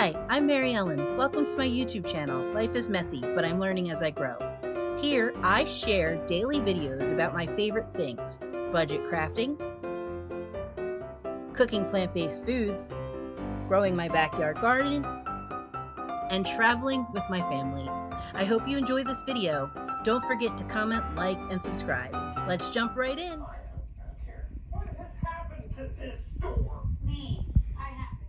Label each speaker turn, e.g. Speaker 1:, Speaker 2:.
Speaker 1: Hi, I'm Mary Ellen. Welcome to my YouTube channel, Life is Messy, but I'm learning as I grow. Here, I share daily videos about my favorite things, budget crafting, cooking plant-based foods, growing my backyard garden, and traveling with my family. I hope you enjoy this video. Don't forget to comment, like, and subscribe. Let's jump right in.
Speaker 2: What has happened to this store?
Speaker 3: Me. I have it.